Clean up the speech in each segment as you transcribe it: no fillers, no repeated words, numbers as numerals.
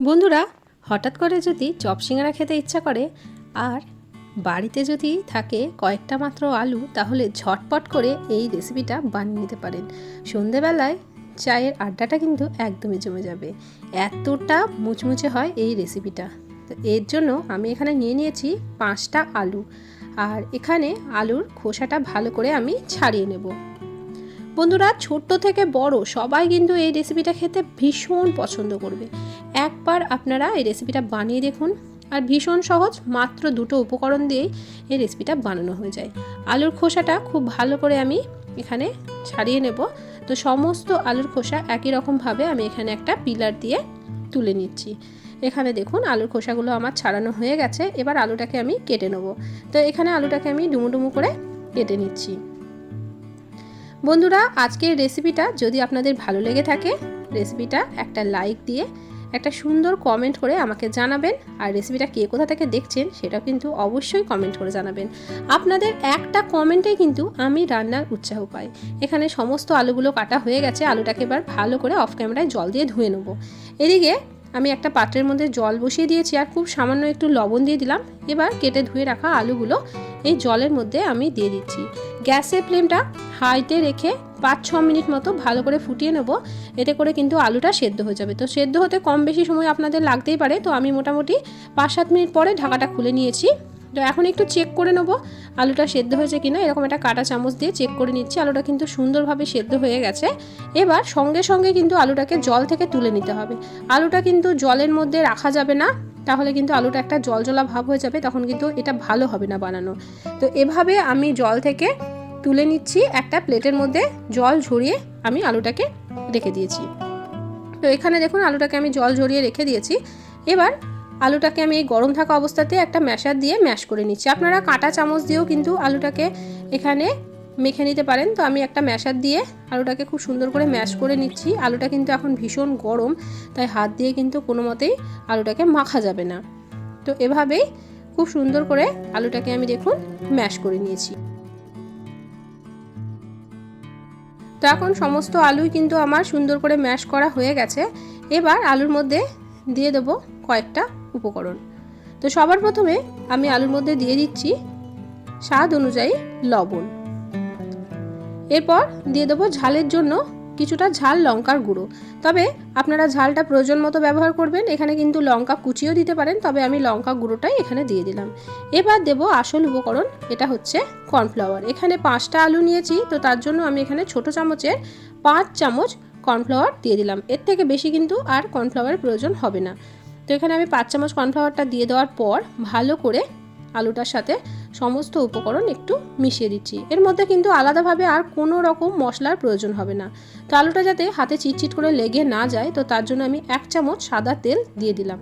বন্ধুরা, হঠাৎ করে যদি চপ সিঙ্গারা খেতে ইচ্ছা করে আর বাড়িতে যদি থাকে কয়েকটা মাত্র আলু, তাহলে ঝটপট করে এই রেসিপিটা বানিয়ে নিতে পারেন। সন্ধেবেলায় চায়ের আড্ডাটা কিন্তু একদমই জমে যাবে, এতটা মুচমুচে হয় এই রেসিপিটা। তো এর জন্য আমি এখানে নিয়ে নিয়েছি 5টা আলু, আর এখানে আলুর খোসাটা ভালো করে আমি ছাড়িয়ে নেব। বন্ধুরা, ছোট্ট থেকে বড় সবাই কিন্তু এই রেসিপিটা খেতে ভীষণ পছন্দ করবে। একবার আপনারা এই রেসিপিটা বানিয়ে দেখুন, আর ভীষণ সহজ, মাত্র 2টো উপকরণ দিয়েই এই রেসিপিটা বানানো হয়ে যায়। আলুর খোসাটা খুব ভালো করে আমি এখানে ছাড়িয়ে নেব। তো সমস্ত আলুর খোসা একই রকমভাবে আমি এখানে একটা পিলার দিয়ে তুলে নিচ্ছি। এখানে দেখুন আলুর খোসাগুলো আমার ছাড়ানো হয়ে গেছে। এবার আলুটাকে আমি কেটে নেব। তো এখানে আলুটাকে আমি ডুমো ডুমো করে কেটে নিচ্ছি। বন্ধুরা, আজকের রেসিপিটা যদি আপনাদের ভালো লেগে থাকে, রেসিপিটা একটা লাইক দিয়ে একটা সুন্দর কমেন্ট করে আমাকে জানাবেন। আর রেসিপিটা কে কোথা থেকে দেখছেন সেটা কিন্তু অবশ্যই কমেন্ট করে জানাবেন। আপনাদের একটা কমেন্টেই কিন্তু আমি রান্নার উৎসাহ পাই। এখানে সমস্ত আলুগুলো কাটা হয়ে গেছে। আলুটাকে এবার ভালো করে অফ ক্যামেরায় জল দিয়ে ধুয়ে নেব। এদিকে আমি একটা পাত্রের মধ্যে জল বসিয়ে দিয়েছি, আর খুব সামান্য একটু লবণ দিয়ে দিলাম। এবার কেটে ধুয়ে রাখা আলুগুলো এই জলের মধ্যে আমি দিয়ে দিচ্ছি। গ্যাসের ফ্লেমটা হাইতে রেখে 5-6 মিনিট মতো ভালো করে ফুটিয়ে নেব। এতে করে কিন্তু আলুটা সেদ্ধ হয়ে যাবে। তো সেদ্ধ হতে কম বেশি সময় আপনাদের লাগতেই পারে। তো আমি মোটামুটি 5-7 মিনিট পরে ঢাকাটা খুলে নিয়েছি। তো এখন একটু চেক করে নেব আলুটা সেদ্ধ হয়েছে কিনা। এরকম একটা কাঁটা চামচ দিয়ে চেক করে নিচ্ছি। আলুটা কিন্তু সুন্দরভাবে সেদ্ধ হয়ে গেছে। এবার সঙ্গে সঙ্গে কিন্তু আলুটাকে জল থেকে তুলে নিতে হবে। আলুটা কিন্তু জলের মধ্যে রাখা যাবে না, তাহলে কিন্তু আলুটা একটা জলজলা ভাব হয়ে যাবে, তখন কিন্তু এটা ভালো হবে না বানানো। তো এভাবে আমি জল থেকে তুলে নিচ্ছি। একটা প্লেটের মধ্যে জল ঝরিয়ে আমি আলুটাকে রেখে দিয়েছি। তো এখানে দেখুন আলুটাকে আমি জল ঝরিয়ে রেখে দিয়েছি। এবার আলুটাকে আমি এই গরম থাকা অবস্থাতে একটা ম্যাশার দিয়ে ম্যাশ করে নিচ্ছি। আপনারা কাঁটা চামচ দিয়েও কিন্তু আলুটাকে এখানে মেখে নিতে পারেন। তো আমি একটা ম্যাশার দিয়ে আলুটাকে খুব সুন্দর করে ম্যাশ করে নিচ্ছি। আলুটা কিন্তু এখন ভীষণ গরম, তাই হাত দিয়ে কিন্তু কোনো মতেই আলুটাকে মাখা যাবে না। তো এভাবেই খুব সুন্দর করে আলুটাকে আমি দেখুন ম্যাশ করে নিয়েছি। তো এখন সমস্ত আলুই কিন্তু আমার সুন্দর করে ম্যাশ করা হয়ে গেছে। এবার আলুর মধ্যে দিয়ে দেবো কয়েকটা উপকরণ। তো সবার প্রথমে আমি আলুর মধ্যে দিয়ে দিচ্ছি স্বাদ অনুযায়ী লবণ। এরপর দিয়ে দেবো ঝালের জন্য কিছুটা ঝাল লঙ্কার গুঁড়ো। তবে আপনারা ঝালটা প্রয়োজন মতো ব্যবহার করবেন। এখানে কিন্তু লঙ্কা কুচিও দিতে পারেন, তবে আমি লঙ্কা গুঁড়োটাই এখানে দিয়ে দিলাম। এবার দেবো আসল উপকরণ, এটা হচ্ছে কর্নফ্লাওয়ার। এখানে 5টা আলু নিয়েছি, তো তার জন্য আমি এখানে ছোট চামচের 5 চামচ কর্নফ্লাওয়ার দিয়ে দিলাম। এর থেকে বেশি কিন্তু আর কর্নফ্লাওয়ারের প্রয়োজন হবে না। তো এখানে আমি 5 চামচ কর্নফ্লাওয়ারটা দিয়ে দেওয়ার পর ভালো করে আলুটার সাথে সমস্ত উপকরণ একটু মিশিয়ে দিচ্ছি। এর মধ্যে কিন্তু আলাদাভাবে আর কোনো রকম মশলার প্রয়োজন হবে না। তো আলুটা যাতে হাতে চিটচিট করে লেগে না যায়, তো তার জন্য আমি 1 চামচ সাদা তেল দিয়ে দিলাম।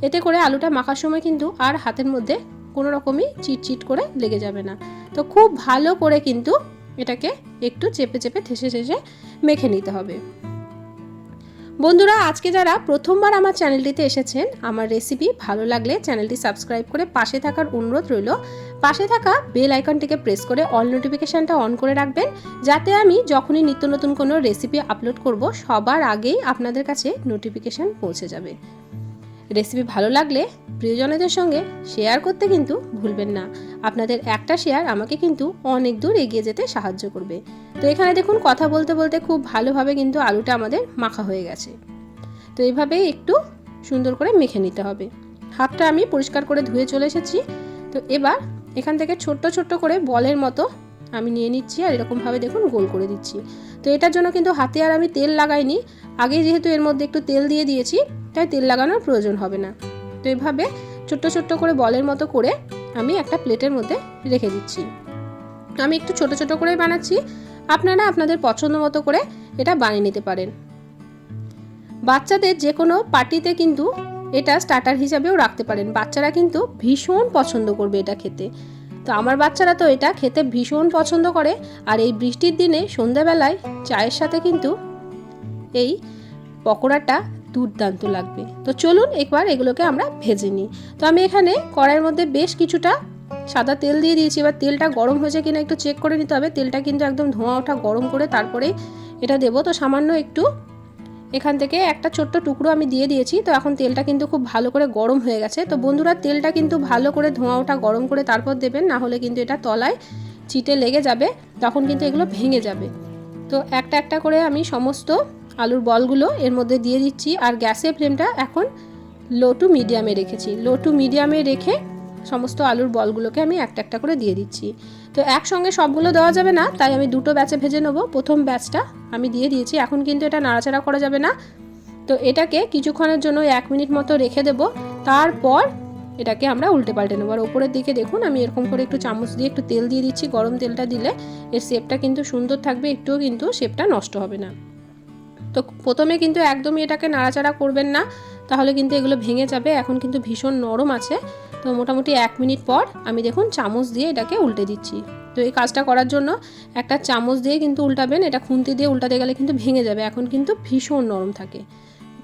এতে করে আলুটা মাখার সময় কিন্তু আর হাতের মধ্যে কোনো রকমই চিটচিট করে লেগে যাবে না। তো খুব ভালো করে কিন্তু এটাকে একটু চেপে চেপে ঠেসে ঠেসে মেখে নিতে হবে। বন্ধুরা, আজকে যারা প্রথমবার আমার চ্যানেলটিতে এসেছেন, আমার রেসিপি ভালো লাগলে চ্যানেলটি সাবস্ক্রাইব করে পাশে থাকার অনুরোধ রইল। পাশে থাকা বেল আইকনটিকে প্রেস করে অল নোটিফিকেশানটা অন করে রাখবেন, যাতে আমি যখনই নিত্য নতুন কোনো রেসিপি আপলোড করব সবার আগেই আপনাদের কাছে নোটিফিকেশান পৌঁছে যাবে। রেসিপি ভালো লাগলে প্রিয়জনদের সঙ্গে শেয়ার করতে কিন্তু ভুলবেন না। আপনাদের একটা শেয়ার আমাকে কিন্তু অনেক দূর এগিয়ে যেতে সাহায্য করবে। তো এখানে দেখুন কথা বলতে বলতে খুব ভালোভাবে কিন্তু আলুটা আমাদের মাখা হয়ে গেছে। তো এইভাবেই একটু সুন্দর করে মেখে নিতে হবে। হাতটা আমি পরিষ্কার করে ধুয়ে চলে এসেছি। তো এবার এখান থেকে ছোট্ট ছোট্ট করে বলের মতো আমি নিয়ে নিচ্ছি, আর এরকমভাবে দেখুন গোল করে দিচ্ছি। তো এটার জন্য কিন্তু হাতে আর আমি তেল লাগাইনি, আগে যেহেতু এর মধ্যে একটু তেল দিয়ে দিয়েছি, তাই তেল লাগানোর প্রয়োজন হবে না। তো এভাবে ছোট্ট ছোট্ট করে বলের মতো করে আমি একটা প্লেটের মধ্যে রেখে দিচ্ছি। আমি একটু ছোট ছোট করে বানাচ্ছি, আপনারা আপনাদের পছন্দ মতো করে এটা বানিয়ে নিতে পারেন। বাচ্চাদের যে কোনো পার্টিতে কিন্তু এটা স্টার্টার হিসাবেও রাখতে পারেন। বাচ্চারা কিন্তু ভীষণ পছন্দ করবে এটা খেতে। তো আমার বাচ্চারা তো এটা খেতে ভীষণ পছন্দ করে। আর এই বৃষ্টির দিনে সন্ধ্যাবেলায় চায়ের সাথে কিন্তু এই পকোড়াটা দুর্দান্ত লাগবে। তো চলুন একবার এগুলোকে আমরা ভেজে নিই। তো আমি এখানে কড়াইয়ের মধ্যে বেশ কিছুটা সাদা তেল দিয়ে দিয়েছি। এবার তেলটা গরম হয়েছে কিনা একটু চেক করে নিতে হবে। তেলটা কিন্তু একদম ধোঁয়া ওঠা গরম করে তারপরে এটা দেবো। তো সামান্য একটু এখান থেকে একটা ছোট্ট টুকরো আমি দিয়ে দিয়েছি। তো এখন তেলটা কিন্তু খুব ভালো করে গরম হয়ে গেছে। তো বন্ধুরা, তেলটা কিন্তু ভালো করে ধোঁয়া ওঠা গরম করে তারপর দেবেন, না হলে কিন্তু এটা তলায় চিটে লেগে যাবে, তখন কিন্তু এগুলো ভেঙে যাবে। তো একটা একটা করে আমি সমস্ত আলুর বলগুলো এর মধ্যে দিয়ে দিচ্ছি। আর গ্যাসের ফ্লেমটা এখন লো টু মিডিয়ামে রেখেছি। লো টু মিডিয়ামে রেখে সমস্ত আলুর বলগুলোকে আমি একটা একটা করে দিয়ে দিচ্ছি। তো একসঙ্গে সবগুলো দেওয়া যাবে না, তাই আমি দুটো ব্যাচে ভেজে নেবো। প্রথম ব্যাচটা আমি দিয়ে দিয়েছি। এখন কিন্তু এটা নাড়াচাড়া করা যাবে না। তো এটাকে কিছুক্ষণের জন্য 1 মিনিট মতো রেখে দেবো। তারপর এটাকে আমরা উল্টে পাল্টে নেবো। আর ওপরের দিকে দেখুন আমি এরকম করে একটু চামচ দিয়ে একটু তেল দিয়ে দিচ্ছি। গরম তেলটা দিলে এর শেপটা কিন্তু সুন্দর থাকবে, একটুও কিন্তু শেপটা নষ্ট হবে না। তো প্রথমে কিন্তু একদমই এটাকে নাড়াচাড়া করবেন না, তাহলে কিন্তু এগুলো ভেঙে যাবে। এখন কিন্তু ভীষণ নরম আছে। তো মোটামুটি 1 মিনিট পর আমি দেখুন চামচ দিয়ে এটাকে উল্টে দিচ্ছি। তো এই কাজটা করার জন্য একটা চামচ দিয়ে কিন্তু উল্টাবেন, এটা খুন্তি দিয়ে উল্টাতে গেলে কিন্তু ভেঙে যাবে। এখন কিন্তু ভীষণ নরম থাকে।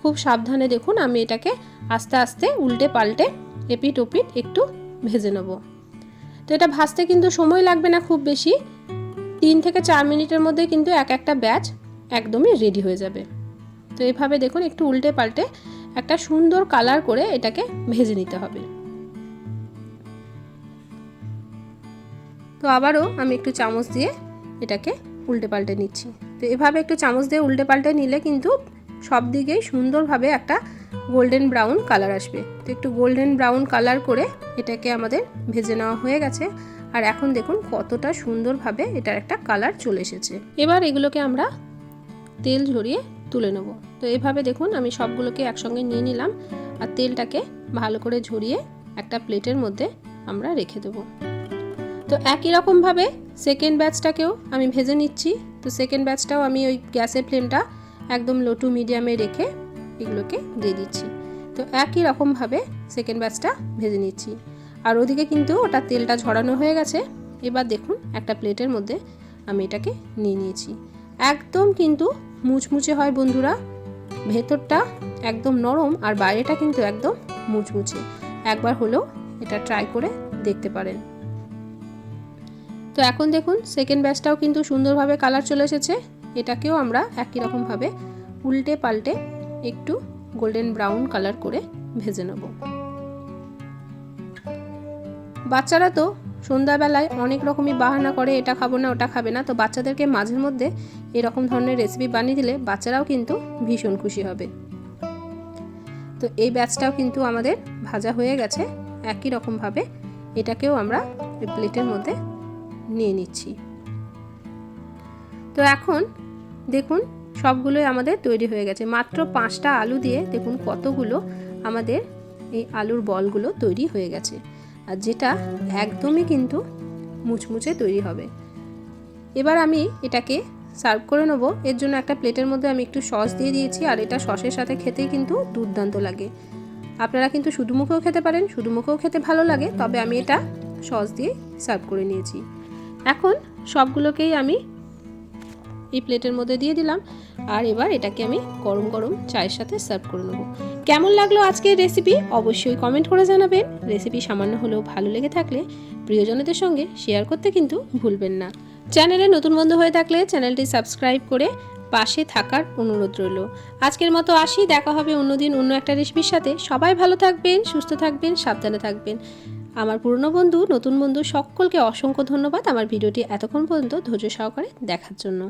খুব সাবধানে দেখুন আমি এটাকে আস্তে আস্তে উল্টে পাল্টে এপিট ওপিট একটু ভেজে নেব। তো এটা ভাজতে কিন্তু সময় লাগবে না খুব বেশি, 3 থেকে 4 মিনিটের মধ্যে কিন্তু এক একটা ব্যাচ একদমই রেডি হয়ে যাবে। তো এইভাবে দেখুন একটু উল্টে পাল্টে একটা সুন্দর কালার করে এটাকে ভেজে নিতে হবে। তো আবারও আমি একটু চামচ দিয়ে এটাকে উল্টে পাল্টে নিচ্ছি। তো এভাবে একটু চামচ দিয়ে উল্টে পাল্টে নিলে কিন্তু সব দিকেই সুন্দরভাবে একটা গোল্ডেন ব্রাউন কালার আসবে। তো একটু গোল্ডেন ব্রাউন কালার করে এটাকে আমাদের ভেজে নেওয়া হয়ে গেছে। আর এখন দেখুন কতটা সুন্দরভাবে এটার একটা কালার চলে এসেছে। এবার এগুলোকে আমরা তেল ঝরিয়ে তুলে নেব। তো এভাবে দেখুন আমি সবগুলোকে একসঙ্গে নিয়ে নিলাম আর তেলটাকে ভালো করে ঝরিয়ে একটা প্লেটের মধ্যে আমরা রেখে দেবো। তো একই রকমভাবে সেকেন্ড ব্যাচটাকেও আমি ভেজে নিচ্ছি। তো সেকেন্ড ব্যাচটাও আমি ওই গ্যাসের ফ্লেমটা একদম লো টু মিডিয়ামে রেখে এগুলোকে দিয়ে দিচ্ছি। তো একই রকমভাবে সেকেন্ড ব্যাচটা ভেজে নিচ্ছি। আর ওদিকে কিন্তু ওটা তেলটা ঝরানো হয়ে গেছে। এবার দেখুন একটা প্লেটের মধ্যে আমি এটাকে নিয়ে নিয়েছি। একদম কিন্তু মুচমুচে হয় বন্ধুরা, ভেতরটা একদম নরম আর বাইরেটা কিন্তু একদম মুচমুচে। একবার হলেও এটা ট্রাই করে দেখতে পারেন। তো এখন দেখুন সেকেন্ড ব্যাচটাও কিন্তু সুন্দরভাবে কালার চলে এসেছে। এটাকেও আমরা একই রকমভাবে উল্টে পাল্টে একটু গোল্ডেন ব্রাউন কালার করে ভেজে নেব। বাচ্চারা তো সন্ধ্যাবেলায় অনেক রকমই বাহানা করে, এটা খাবো না ওটা খাবে না। তো বাচ্চাদেরকে মাঝে মধ্যে এরকম ধরনের রেসিপি বানিয়ে দিলে বাচ্চারাও কিন্তু ভীষণ খুশি হবে। তো এই ব্যাচটাও কিন্তু আমাদের ভাজা হয়ে গেছে। একই রকমভাবে এটাকেও আমরা এই প্লেটের মধ্যে নিয়ে নিচ্ছি। তো এখন দেখুন সবগুলোই আমাদের তৈরি হয়ে গেছে। মাত্র 5টা আলু দিয়ে দেখুন কতগুলো আমাদের এই আলুর বলগুলো তৈরি হয়ে গেছে, আর যেটা একদমই কিন্তু মুচমুচে তৈরি হবে। এবার আমি এটাকে সার্ভ করে নেব। এর জন্য একটা প্লেটের মধ্যে আমি একটু সস দিয়ে দিয়েছি, আর এটা সসের সাথে খেতেই কিন্তু দুর্দান্ত লাগে। আপনারা কিন্তু শুধু মুখেও খেতে পারেন, শুধু মুখেও খেতে ভালো লাগে, তবে আমি এটা সস দিয়ে সার্ভ করে নিয়েছি। এখন সবগুলোকেই আমি এই প্লেটের মধ্যে দিয়ে দিলাম, আর এবার এটাকে আমি গরম গরম চায়ের সাথে সার্ভ করে নেব। কেমন লাগলো আজকের রেসিপি অবশ্যই কমেন্ট করে জানাবেন। রেসিপি সামান্য হলেও ভালো লেগে থাকলে প্রিয়জনদের সঙ্গে শেয়ার করতে কিন্তু ভুলবেন না। চ্যানেলে নতুন বন্ধু হয়ে থাকলে চ্যানেলটি সাবস্ক্রাইব করে পাশে থাকার অনুরোধ রইল। আজকের মতো আসি, দেখা হবে অন্যদিন অন্য একটা রেসিপির সাথে। সবাই ভালো থাকবেন, সুস্থ থাকবেন, সাবধানে থাকবেন। আমার পুরনো বন্ধু, নতুন বন্ধু সকলকে অসংখ্য ধন্যবাদ আমার ভিডিওটি এতক্ষণ পর্যন্ত ধৈর্য সহকারে দেখার জন্য।